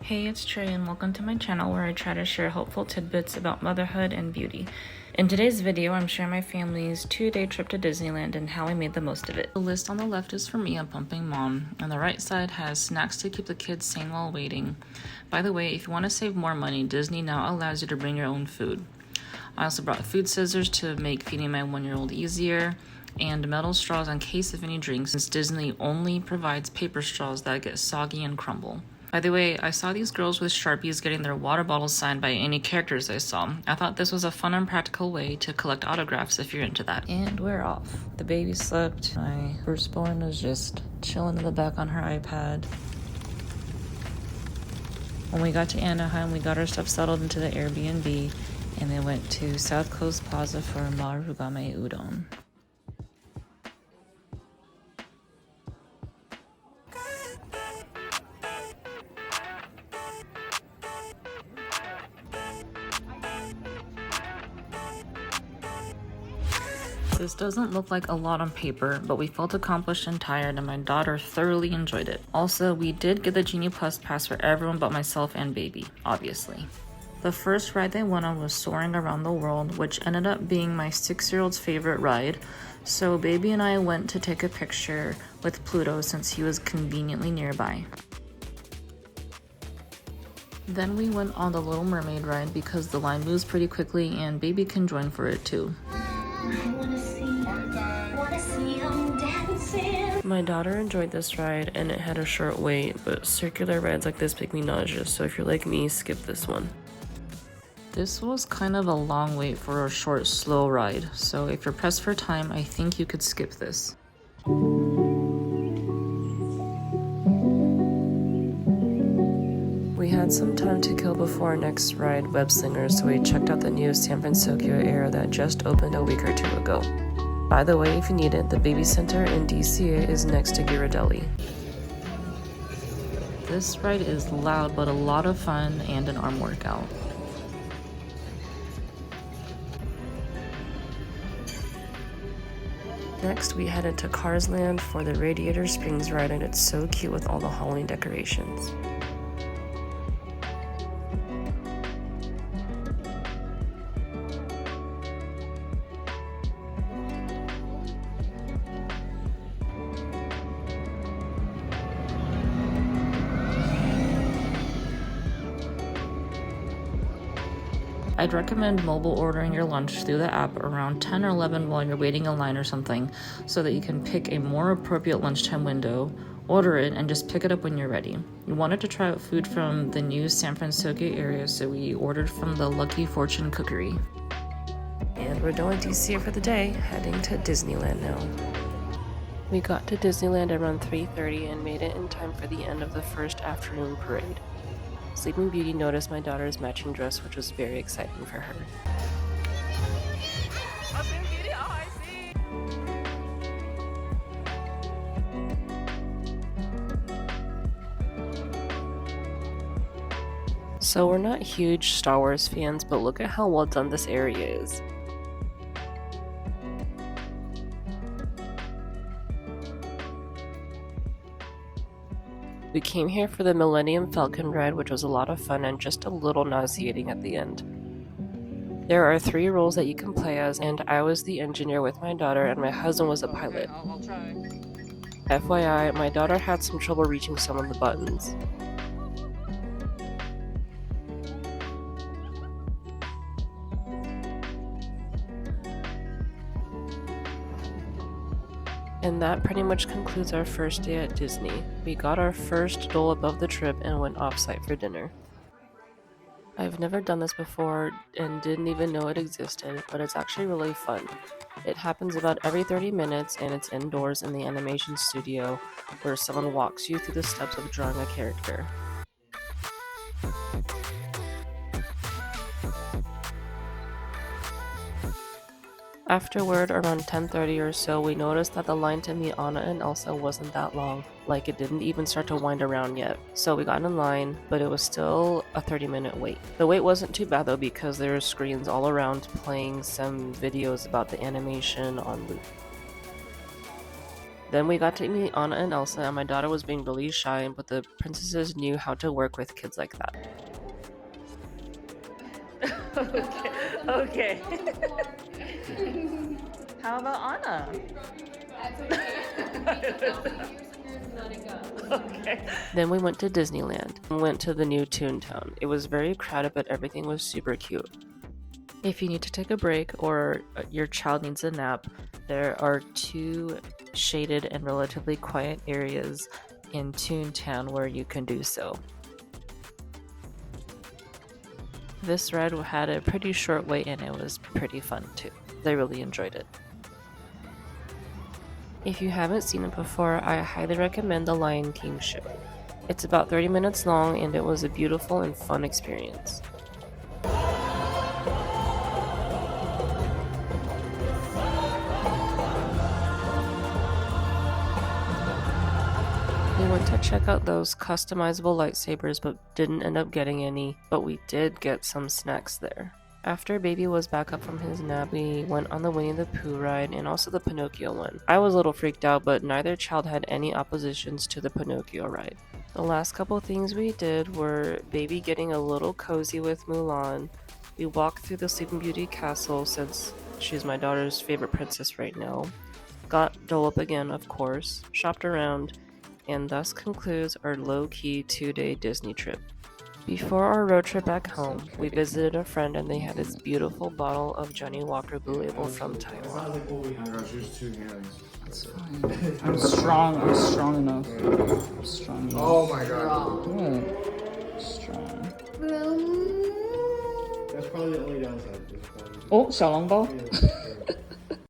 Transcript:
Hey, it's Trey and welcome to my channel where I try to share helpful tidbits about motherhood and beauty. In today's video, I'm sharing my family's 2-day trip to Disneyland and how I made the most of it. The list on the left is for me, a pumping mom, and the right side has snacks to keep the kids sane while waiting. By the way, if you want to save more money, Disney now allows you to bring your own food. I also brought food scissors to make feeding my 1-year-old easier, and metal straws in case of any drinks, since Disney only provides paper straws that get soggy and crumble. By the way, I saw these girls with Sharpies getting their water bottles signed by any characters I saw. I thought this was a fun and practical way to collect autographs if you're into that. And we're off. The baby slept. My firstborn is just chilling in the back on her iPad. When we got to Anaheim, we got our stuff settled into the Airbnb and then went to South Coast Plaza for Marugame Udon. This doesn't look like a lot on paper, but we felt accomplished and tired, and my daughter thoroughly enjoyed it. Also, we did get the Genie Plus pass for everyone but myself and baby, obviously. The first ride they went on was Soaring Around the World, which ended up being my 6-year-old's favorite ride, so baby and I went to take a picture with Pluto since he was conveniently nearby. Then we went on the Little Mermaid ride because the line moves pretty quickly and baby can join for it too. My daughter enjoyed this ride and it had a short wait, but circular rides like this make me nauseous, so if you're like me, skip this one. This was kind of a long wait for a short, slow ride, so if you're pressed for time, I think you could skip this. We had some time to kill before our next ride, Web Slingers, so we checked out the new San Francisco area that just opened a week or two ago. By the way, if you need it, the baby center in DCA is next to Ghirardelli. This ride is loud but a lot of fun and an arm workout. Next, we headed to Cars Land for the Radiator Springs ride, and it's so cute with all the Halloween decorations. I'd recommend mobile ordering your lunch through the app around 10 or 11 while you're waiting in line or something, so that you can pick a more appropriate lunchtime window, order it, and just pick it up when you're ready. We wanted to try out food from the new San Francisco area, so we ordered from the Lucky Fortune Cookery. And we're done with DCA for the day, heading to Disneyland now. We got to Disneyland around 3:30 and made it in time for the end of the first afternoon parade. Sleeping Beauty noticed my daughter's matching dress, which was very exciting for her. So we're not huge Star Wars fans, but look at how well done this area is. We came here for the Millennium Falcon ride, which was a lot of fun and just a little nauseating at the end. There are 3 roles that you can play as, and I was the engineer with my daughter and my husband was a pilot. I'll try. FYI, my daughter had some trouble reaching some of the buttons. And that pretty much concludes our first day at Disney. We got our first dole above the trip and went off-site for dinner. I've never done this before and didn't even know it existed, but it's actually really fun. It happens about every 30 minutes and it's indoors in the animation studio where someone walks you through the steps of drawing a character. Afterward, around 10:30 or so, we noticed that the line to meet Anna and Elsa wasn't that long, like it didn't even start to wind around yet. So we got in line, but it was still a 30-minute wait. The wait wasn't too bad though because there were screens all around playing some videos about the animation on loop. Then we got to meet Anna and Elsa, and my daughter was being really shy, but the princesses knew how to work with kids like that. Okay. How about Anna? Okay. Then we went to Disneyland and went to the new Toontown. It was very crowded, but everything was super cute. If you need to take a break or your child needs a nap, there are 2 shaded and relatively quiet areas in Toontown where you can do so. This ride had a pretty short wait and it was pretty fun too. I really enjoyed it. If you haven't seen it before, I highly recommend the Lion King show. It's about 30 minutes long and it was a beautiful and fun experience. We went to check out those customizable lightsabers but didn't end up getting any, but we did get some snacks there. After baby was back up from his nap, we went on the Winnie the Pooh ride and also the Pinocchio one. I was a little freaked out, but neither child had any oppositions to the Pinocchio ride. The last couple things we did were baby getting a little cozy with Mulan. We walked through the Sleeping Beauty castle since she's my daughter's favorite princess right now. Got Dole Up again, of course, shopped around, and thus concludes our low-key 2-day Disney trip. Before our road trip back home, we visited a friend and they had this beautiful bottle of Johnny Walker Blue Label from Taiwan. It's fine. I'm strong. I'm strong enough. I'm strong enough. Oh my god. Good. Strong. That's probably the only downside. Oh, 小笼包.